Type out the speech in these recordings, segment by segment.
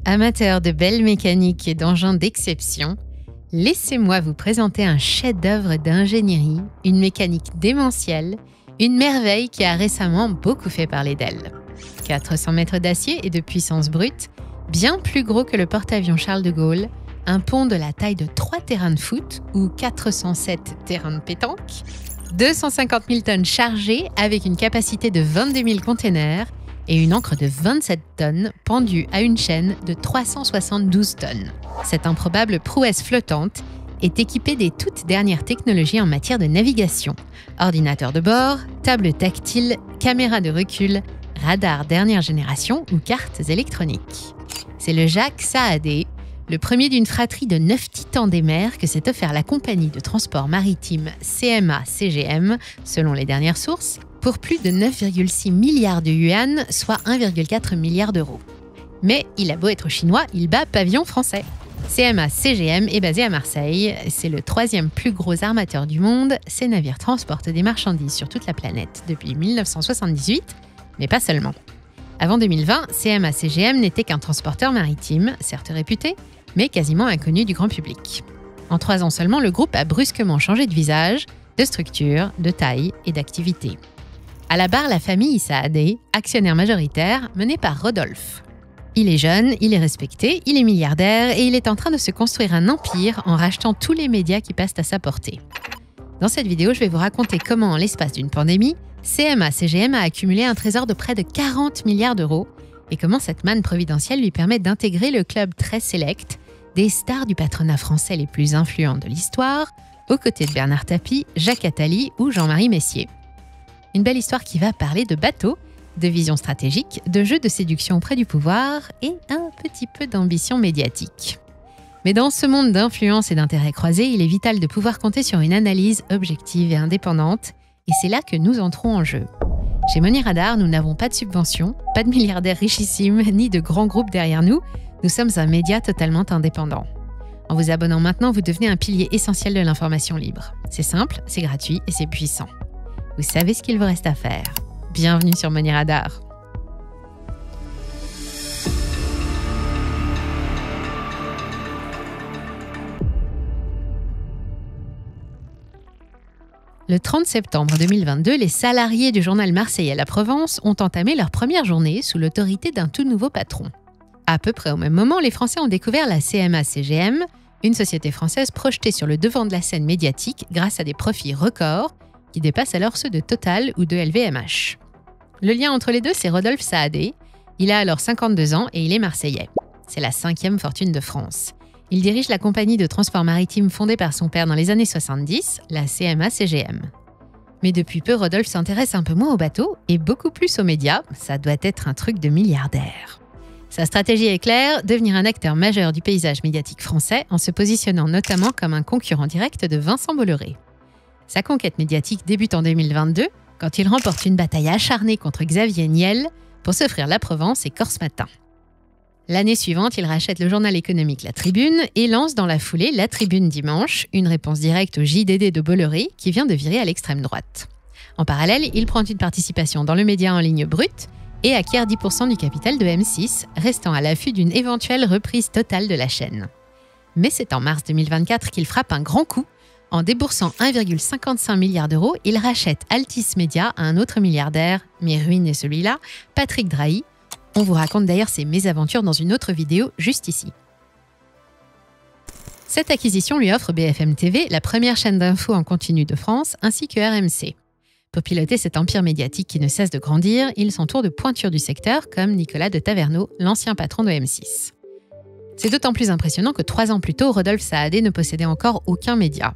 Amateurs de belles mécaniques et d'engins d'exception, laissez-moi vous présenter un chef-d'œuvre d'ingénierie, une mécanique démentielle, une merveille qui a récemment beaucoup fait parler d'elle. 400 mètres d'acier et de puissance brute, bien plus gros que le porte-avions Charles de Gaulle, un pont de la taille de 3 terrains de foot ou 407 terrains de pétanque, 250 000 tonnes chargées avec une capacité de 22 000 containers et une ancre de 27 tonnes pendue à une chaîne de 372 tonnes. Cette improbable prouesse flottante est équipée des toutes dernières technologies en matière de navigation. Ordinateur de bord, table tactile, caméra de recul, radar dernière génération ou cartes électroniques. C'est le Jacques Saadé, le premier d'une fratrie de 9 titans des mers que s'est offert la compagnie de transport maritime CMA-CGM, selon les dernières sources, pour plus de 9,6 milliards de yuan, soit 1,4 milliard d'euros. Mais il a beau être chinois, il bat pavillon français. CMA-CGM est basé à Marseille. C'est le 3e plus gros armateur du monde. Ces navires transportent des marchandises sur toute la planète depuis 1978, mais pas seulement. Avant 2020, CMA-CGM n'était qu'un transporteur maritime, certes réputé, mais quasiment inconnu du grand public. En 3 ans seulement, le groupe a brusquement changé de visage, de structure, de taille et d'activité. À la barre, la famille Saadé, actionnaire majoritaire, menée par Rodolphe. Il est jeune, il est respecté, il est milliardaire et il est en train de se construire un empire en rachetant tous les médias qui passent à sa portée. Dans cette vidéo, je vais vous raconter comment, en l'espace d'une pandémie, CMA-CGM a accumulé un trésor de près de 40 milliards d'euros et comment cette manne providentielle lui permet d'intégrer le club très sélect des stars du patronat français les plus influents de l'histoire, aux côtés de Bernard Tapie, Jacques Attali ou Jean-Marie Messier. Une belle histoire qui va parler de bateaux, de vision stratégique, de jeux de séduction auprès du pouvoir et un petit peu d'ambition médiatique. Mais dans ce monde d'influence et d'intérêts croisés, il est vital de pouvoir compter sur une analyse objective et indépendante, et c'est là que nous entrons en jeu. Chez Money Radar, nous n'avons pas de subventions, pas de milliardaires richissimes, ni de grands groupes derrière nous. Nous sommes un média totalement indépendant. En vous abonnant maintenant, vous devenez un pilier essentiel de l'information libre. C'est simple, c'est gratuit et c'est puissant. Vous savez ce qu'il vous reste à faire. Bienvenue sur Money Radar. Le 30 septembre 2022, les salariés du journal marseillais La Provence ont entamé leur première journée sous l'autorité d'un tout nouveau patron. À peu près au même moment, les Français ont découvert la CMA-CGM, une société française projetée sur le devant de la scène médiatique grâce à des profits records qui dépassent alors ceux de Total ou de LVMH. Le lien entre les deux, c'est Rodolphe Saadé. Il a alors 52 ans et il est marseillais. C'est la 5e fortune de France. Il dirige la compagnie de transport maritime fondée par son père dans les années 70, la CMA-CGM. Mais depuis peu, Rodolphe s'intéresse un peu moins aux bateaux et beaucoup plus aux médias. Ça doit être un truc de milliardaire. Sa stratégie est claire, devenir un acteur majeur du paysage médiatique français en se positionnant notamment comme un concurrent direct de Vincent Bolloré. Sa conquête médiatique débute en 2022, quand il remporte une bataille acharnée contre Xavier Niel pour s'offrir La Provence et Corse Matin. L'année suivante, il rachète le journal économique La Tribune et lance dans la foulée La Tribune Dimanche, une réponse directe au JDD de Bolloré qui vient de virer à l'extrême droite. En parallèle, il prend une participation dans le média en ligne Brut et acquiert 10% du capital de M6, restant à l'affût d'une éventuelle reprise totale de la chaîne. Mais c'est en mars 2024 qu'il frappe un grand coup. En déboursant 1,55 milliard d'euros, il rachète Altis Media à un autre milliardaire, mais ruiné celui-là, Patrick Drahi. On vous raconte d'ailleurs ses mésaventures dans une autre vidéo juste ici. Cette acquisition lui offre BFM TV, la première chaîne d'infos en continu de France, ainsi que RMC. Pour piloter cet empire médiatique qui ne cesse de grandir, il s'entoure de pointures du secteur comme Nicolas de Taverneau, l'ancien patron de M6. C'est d'autant plus impressionnant que 3 ans plus tôt, Rodolphe Saadé ne possédait encore aucun média.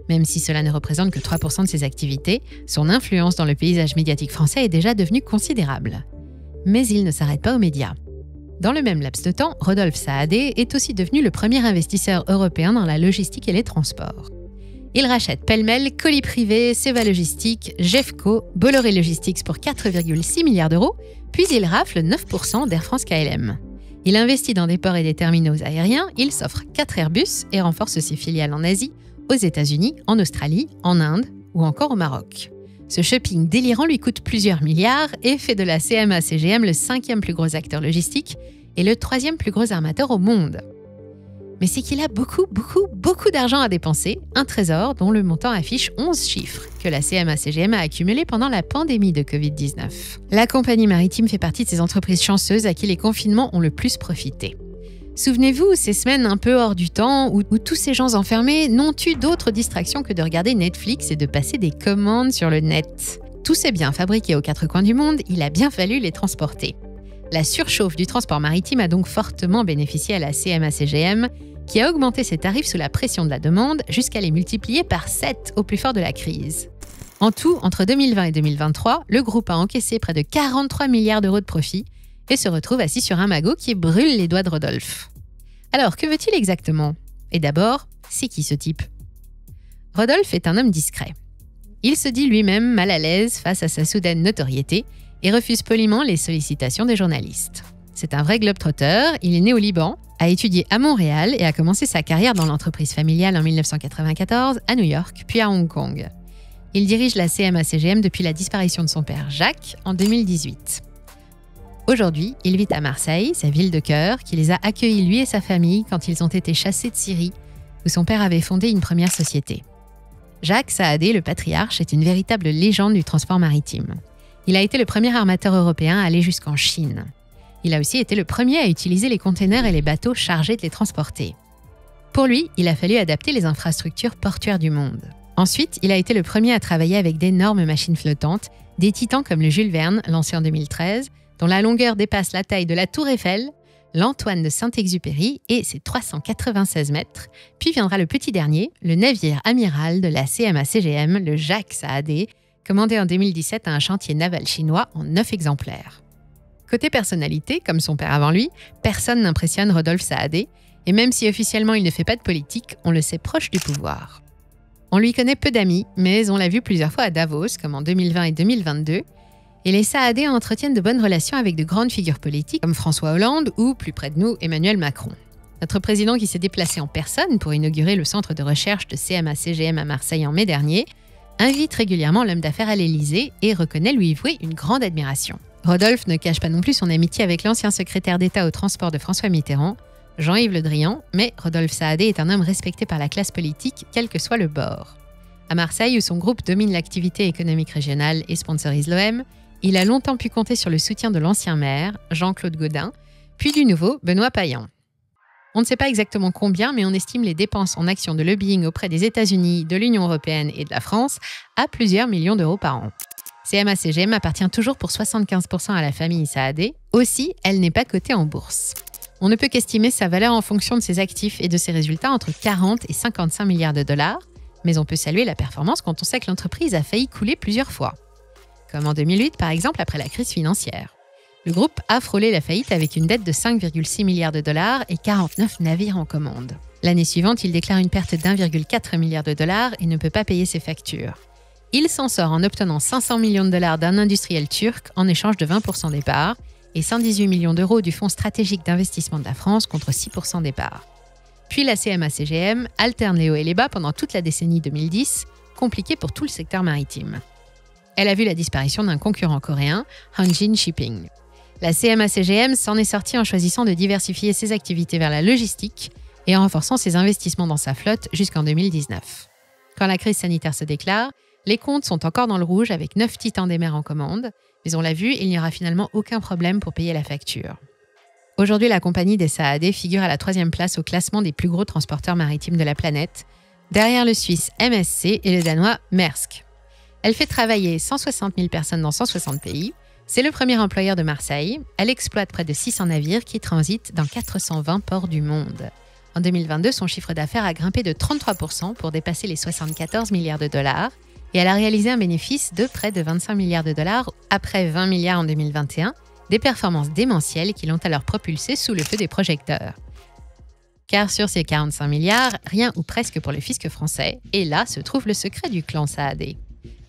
Même si cela ne représente que 3% de ses activités, son influence dans le paysage médiatique français est déjà devenue considérable. Mais il ne s'arrête pas aux médias. Dans le même laps de temps, Rodolphe Saadé est aussi devenu le premier investisseur européen dans la logistique et les transports. Il rachète pêle-mêle Colis Privé, Seva Logistique, Jeffco, Bolloré Logistics pour 4,6 milliards d'euros, puis il rafle 9% d'Air France KLM. Il investit dans des ports et des terminaux aériens, il s'offre 4 Airbus et renforce ses filiales en Asie, aux États-Unis, en Australie, en Inde ou encore au Maroc. Ce shopping délirant lui coûte plusieurs milliards et fait de la CMA-CGM le 5e plus gros acteur logistique est le troisième plus gros armateur au monde. Mais c'est qu'il a beaucoup d'argent à dépenser, un trésor dont le montant affiche 11 chiffres que la CMA-CGM a accumulé pendant la pandémie de Covid-19. La compagnie maritime fait partie de ces entreprises chanceuses à qui les confinements ont le plus profité. Souvenez-vous, ces semaines un peu hors du temps où tous ces gens enfermés n'ont eu d'autre distraction que de regarder Netflix et de passer des commandes sur le net. Tous ces biens fabriqués aux quatre coins du monde, il a bien fallu les transporter. La surchauffe du transport maritime a donc fortement bénéficié à la CMA-CGM, qui a augmenté ses tarifs sous la pression de la demande jusqu'à les multiplier par 7 au plus fort de la crise. En tout, entre 2020 et 2023, le groupe a encaissé près de 43 milliards d'euros de profit et se retrouve assis sur un magot qui brûle les doigts de Rodolphe. Alors, que veut-il exactement? Et d'abord, c'est qui ce type? Rodolphe est un homme discret. Il se dit lui-même mal à l'aise face à sa soudaine notoriété et refuse poliment les sollicitations des journalistes. C'est un vrai globe-trotter, il est né au Liban, a étudié à Montréal et a commencé sa carrière dans l'entreprise familiale en 1994 à New York, puis à Hong Kong. Il dirige la CMA-CGM depuis la disparition de son père Jacques en 2018. Aujourd'hui, il vit à Marseille, sa ville de cœur, qui les a accueillis lui et sa famille quand ils ont été chassés de Syrie, où son père avait fondé une première société. Jacques Saadé, le patriarche, est une véritable légende du transport maritime. Il a été le premier armateur européen à aller jusqu'en Chine. Il a aussi été le premier à utiliser les containers et les bateaux chargés de les transporter. Pour lui, il a fallu adapter les infrastructures portuaires du monde. Ensuite, il a été le premier à travailler avec d'énormes machines flottantes, des titans comme le Jules Verne, lancé en 2013, dont la longueur dépasse la taille de la Tour Eiffel, l'Antoine de Saint-Exupéry et ses 396 mètres. Puis viendra le petit dernier, le navire amiral de la CMA-CGM, le Jacques Saadé, commandé en 2017 à un chantier naval chinois en 9 exemplaires. Côté personnalité, comme son père avant lui, personne n'impressionne Rodolphe Saadé, et même si officiellement il ne fait pas de politique, on le sait proche du pouvoir. On lui connaît peu d'amis, mais on l'a vu plusieurs fois à Davos, comme en 2020 et 2022, et les Saadé entretiennent de bonnes relations avec de grandes figures politiques comme François Hollande ou, plus près de nous, Emmanuel Macron. Notre président qui s'est déplacé en personne pour inaugurer le centre de recherche de CMA-CGM à Marseille en mai dernier, invite régulièrement l'homme d'affaires à l'Élysée et reconnaît lui vouer une grande admiration. Rodolphe ne cache pas non plus son amitié avec l'ancien secrétaire d'État au transport de François Mitterrand, Jean-Yves Le Drian, mais Rodolphe Saadé est un homme respecté par la classe politique, quel que soit le bord. À Marseille, où son groupe domine l'activité économique régionale et sponsorise l'OM, il a longtemps pu compter sur le soutien de l'ancien maire, Jean-Claude Gaudin, puis du nouveau, Benoît Payan. On ne sait pas exactement combien, mais on estime les dépenses en actions de lobbying auprès des États-Unis, de l'Union européenne et de la France à plusieurs millions d'euros par an. CMA-CGM appartient toujours pour 75% à la famille Saadé. Aussi, elle n'est pas cotée en bourse. On ne peut qu'estimer sa valeur en fonction de ses actifs et de ses résultats entre 40 et 55 milliards de dollars, mais on peut saluer la performance quand on sait que l'entreprise a failli couler plusieurs fois. Comme en 2008, par exemple, après la crise financière. Le groupe a frôlé la faillite avec une dette de 5,6 milliards de dollars et 49 navires en commande. L'année suivante, il déclare une perte d'1,4 milliard de dollars et ne peut pas payer ses factures. Il s'en sort en obtenant 500 millions de dollars d'un industriel turc en échange de 20% des parts et 118 millions d'euros du Fonds stratégique d'investissement de la France contre 6% des parts. Puis la CMA-CGM alterne les hauts et les bas pendant toute la décennie 2010, compliquée pour tout le secteur maritime. Elle a vu la disparition d'un concurrent coréen, Hanjin Shipping. La CMA-CGM s'en est sortie en choisissant de diversifier ses activités vers la logistique et en renforçant ses investissements dans sa flotte jusqu'en 2019. Quand la crise sanitaire se déclare, les comptes sont encore dans le rouge avec 9 titans des mers en commande, mais on l'a vu, il n'y aura finalement aucun problème pour payer la facture. Aujourd'hui, la compagnie des Saadé figure à la 3e place au classement des plus gros transporteurs maritimes de la planète, derrière le Suisse MSC et le Danois Maersk. Elle fait travailler 160 000 personnes dans 160 pays. C'est le premier employeur de Marseille. Elle exploite près de 600 navires qui transitent dans 420 ports du monde. En 2022, son chiffre d'affaires a grimpé de 33% pour dépasser les 74 milliards de dollars et elle a réalisé un bénéfice de près de 25 milliards de dollars après 20 milliards en 2021, des performances démentielles qui l'ont alors propulsée sous le feu des projecteurs. Car sur ces 45 milliards, rien ou presque pour le fisc français, et là se trouve le secret du clan Saadé.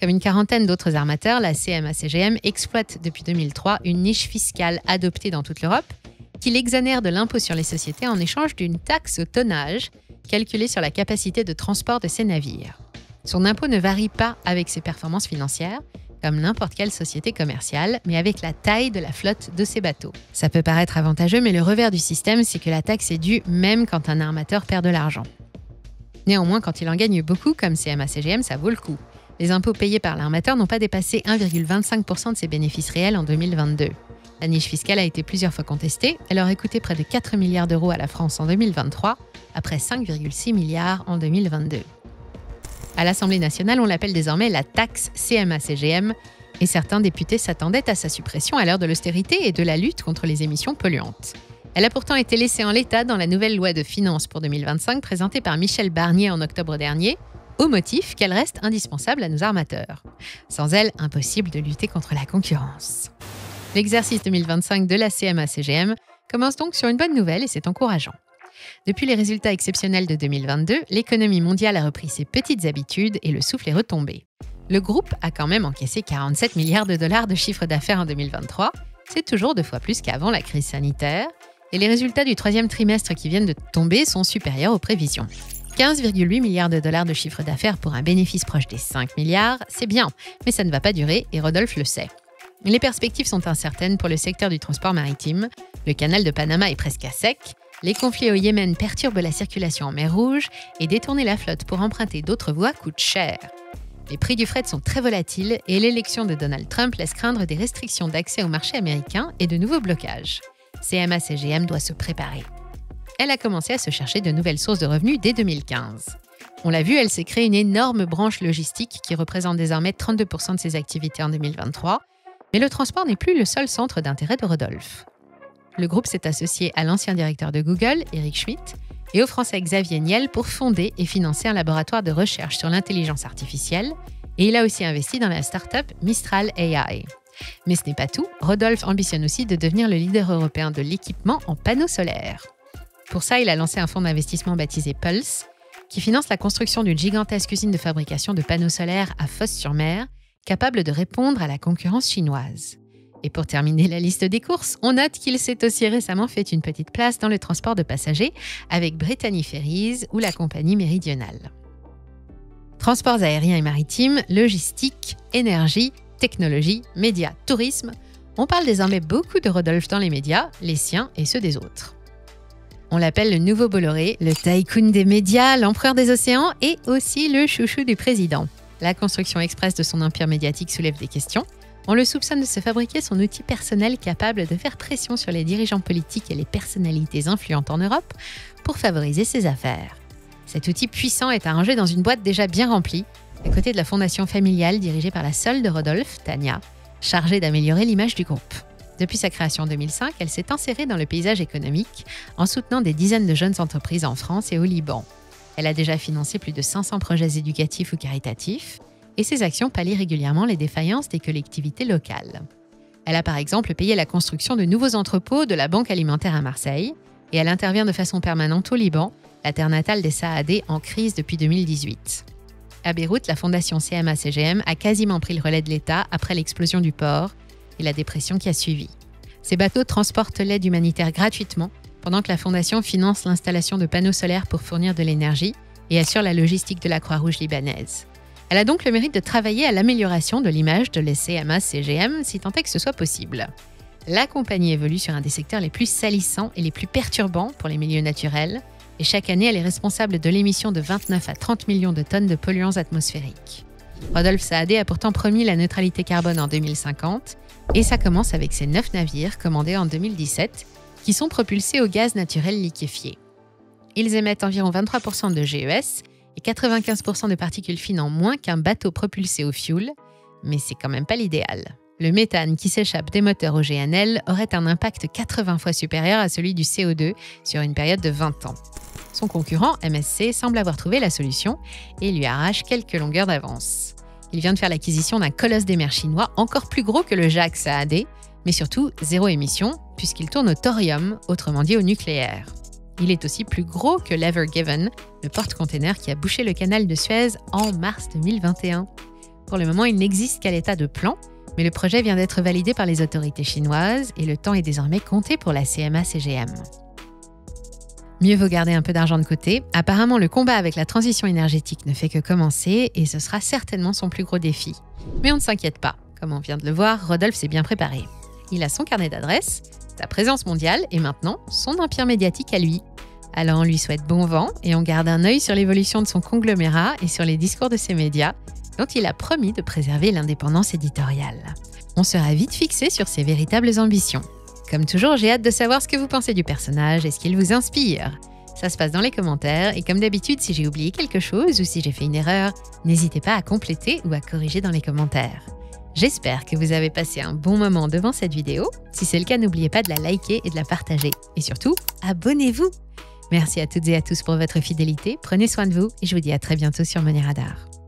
Comme une quarantaine d'autres armateurs, la CMA-CGM exploite depuis 2003 une niche fiscale adoptée dans toute l'Europe qui l'exonère de l'impôt sur les sociétés en échange d'une taxe au tonnage calculée sur la capacité de transport de ses navires. Son impôt ne varie pas avec ses performances financières comme n'importe quelle société commerciale, mais avec la taille de la flotte de ces bateaux. Ça peut paraître avantageux, mais le revers du système, c'est que la taxe est due même quand un armateur perd de l'argent. Néanmoins, quand il en gagne beaucoup, comme CMA-CGM, ça vaut le coup. Les impôts payés par l'armateur n'ont pas dépassé 1,25% de ses bénéfices réels en 2022. La niche fiscale a été plusieurs fois contestée. Elle aurait coûté près de 4 milliards d'euros à la France en 2023, après 5,6 milliards en 2022. À l'Assemblée nationale, on l'appelle désormais la taxe CMA-CGM, et certains députés s'attendaient à sa suppression à l'heure de l'austérité et de la lutte contre les émissions polluantes. Elle a pourtant été laissée en l'état dans la nouvelle loi de finances pour 2025 présentée par Michel Barnier en octobre dernier, au motif qu'elle reste indispensable à nos armateurs. Sans elle, impossible de lutter contre la concurrence. L'exercice 2025 de la CMA-CGM commence donc sur une bonne nouvelle et c'est encourageant. Depuis les résultats exceptionnels de 2022, l'économie mondiale a repris ses petites habitudes et le souffle est retombé. Le groupe a quand même encaissé 47 milliards de dollars de chiffre d'affaires en 2023. C'est toujours 2 fois plus qu'avant la crise sanitaire. Et les résultats du 3e trimestre qui viennent de tomber sont supérieurs aux prévisions. 15,8 milliards de dollars de chiffre d'affaires pour un bénéfice proche des 5 milliards, c'est bien, mais ça ne va pas durer et Rodolphe le sait. Les perspectives sont incertaines pour le secteur du transport maritime. Le canal de Panama est presque à sec. Les conflits au Yémen perturbent la circulation en mer Rouge et détourner la flotte pour emprunter d'autres voies coûte cher. Les prix du fret sont très volatiles et l'élection de Donald Trump laisse craindre des restrictions d'accès au marché américain et de nouveaux blocages. CMA-CGM doit se préparer. Elle a commencé à se chercher de nouvelles sources de revenus dès 2015. On l'a vu, elle s'est créée une énorme branche logistique qui représente désormais 32% de ses activités en 2023. Mais le transport n'est plus le seul centre d'intérêt de Rodolphe. Le groupe s'est associé à l'ancien directeur de Google, Eric Schmidt, et au Français Xavier Niel pour fonder et financer un laboratoire de recherche sur l'intelligence artificielle, et il a aussi investi dans la start-up Mistral AI. Mais ce n'est pas tout, Rodolphe ambitionne aussi de devenir le leader européen de l'équipement en panneaux solaires. Pour ça, il a lancé un fonds d'investissement baptisé Pulse, qui finance la construction d'une gigantesque usine de fabrication de panneaux solaires à Fos-sur-Mer, capable de répondre à la concurrence chinoise. Et pour terminer la liste des courses, on note qu'il s'est aussi récemment fait une petite place dans le transport de passagers avec Brittany Ferries ou la compagnie méridionale. Transports aériens et maritimes, logistique, énergie, technologie, médias, tourisme, on parle désormais beaucoup de Rodolphe dans les médias, les siens et ceux des autres. On l'appelle le nouveau Bolloré, le tycoon des médias, l'empereur des océans et aussi le chouchou du président. La construction express de son empire médiatique soulève des questions. On le soupçonne de se fabriquer son outil personnel capable de faire pression sur les dirigeants politiques et les personnalités influentes en Europe pour favoriser ses affaires. Cet outil puissant est arrangé dans une boîte déjà bien remplie, à côté de la fondation familiale dirigée par la seule de Rodolphe, Tania, chargée d'améliorer l'image du groupe. Depuis sa création en 2005, elle s'est insérée dans le paysage économique en soutenant des dizaines de jeunes entreprises en France et au Liban. Elle a déjà financé plus de 500 projets éducatifs ou caritatifs et ses actions pallient régulièrement les défaillances des collectivités locales. Elle a par exemple payé la construction de nouveaux entrepôts de la Banque alimentaire à Marseille et elle intervient de façon permanente au Liban, la terre natale des Saadés en crise depuis 2018. À Beyrouth, la fondation CMA-CGM a quasiment pris le relais de l'État après l'explosion du port et la dépression qui a suivi. Ces bateaux transportent l'aide humanitaire gratuitement pendant que la fondation finance l'installation de panneaux solaires pour fournir de l'énergie et assure la logistique de la Croix-Rouge libanaise. Elle a donc le mérite de travailler à l'amélioration de l'image de la CMA-CGM, si tant est que ce soit possible. La compagnie évolue sur un des secteurs les plus salissants et les plus perturbants pour les milieux naturels, et chaque année, elle est responsable de l'émission de 29 à 30 millions de tonnes de polluants atmosphériques. Rodolphe Saadé a pourtant promis la neutralité carbone en 2050, et ça commence avec ses 9 navires commandés en 2017, qui sont propulsés au gaz naturel liquéfié. Ils émettent environ 23% de GES et 95% de particules fines en moins qu'un bateau propulsé au fioul, mais c'est quand même pas l'idéal. Le méthane qui s'échappe des moteurs au GNL aurait un impact 80 fois supérieur à celui du CO2 sur une période de 20 ans. Son concurrent, MSC, semble avoir trouvé la solution et lui arrache quelques longueurs d'avance. Il vient de faire l'acquisition d'un colosse des mers chinois encore plus gros que le Jacques Saadé, mais surtout zéro émission puisqu'il tourne au thorium, autrement dit au nucléaire. Il est aussi plus gros que l'Ever Given, le porte-container qui a bouché le canal de Suez en mars 2021. Pour le moment, il n'existe qu'à l'état de plan, mais le projet vient d'être validé par les autorités chinoises et le temps est désormais compté pour la CMA-CGM. Mieux vaut garder un peu d'argent de côté. Apparemment, le combat avec la transition énergétique ne fait que commencer et ce sera certainement son plus gros défi. Mais on ne s'inquiète pas. Comme on vient de le voir, Rodolphe s'est bien préparé. Il a son carnet d'adresses, sa présence mondiale et maintenant son empire médiatique à lui. Alors on lui souhaite bon vent et on garde un œil sur l'évolution de son conglomérat et sur les discours de ses médias, dont il a promis de préserver l'indépendance éditoriale. On sera vite fixé sur ses véritables ambitions. Comme toujours, j'ai hâte de savoir ce que vous pensez du personnage et ce qu'il vous inspire. Ça se passe dans les commentaires et comme d'habitude, si j'ai oublié quelque chose ou si j'ai fait une erreur, n'hésitez pas à compléter ou à corriger dans les commentaires. J'espère que vous avez passé un bon moment devant cette vidéo. Si c'est le cas, n'oubliez pas de la liker et de la partager. Et surtout, abonnez-vous! Merci à toutes et à tous pour votre fidélité, prenez soin de vous et je vous dis à très bientôt sur Money Radar.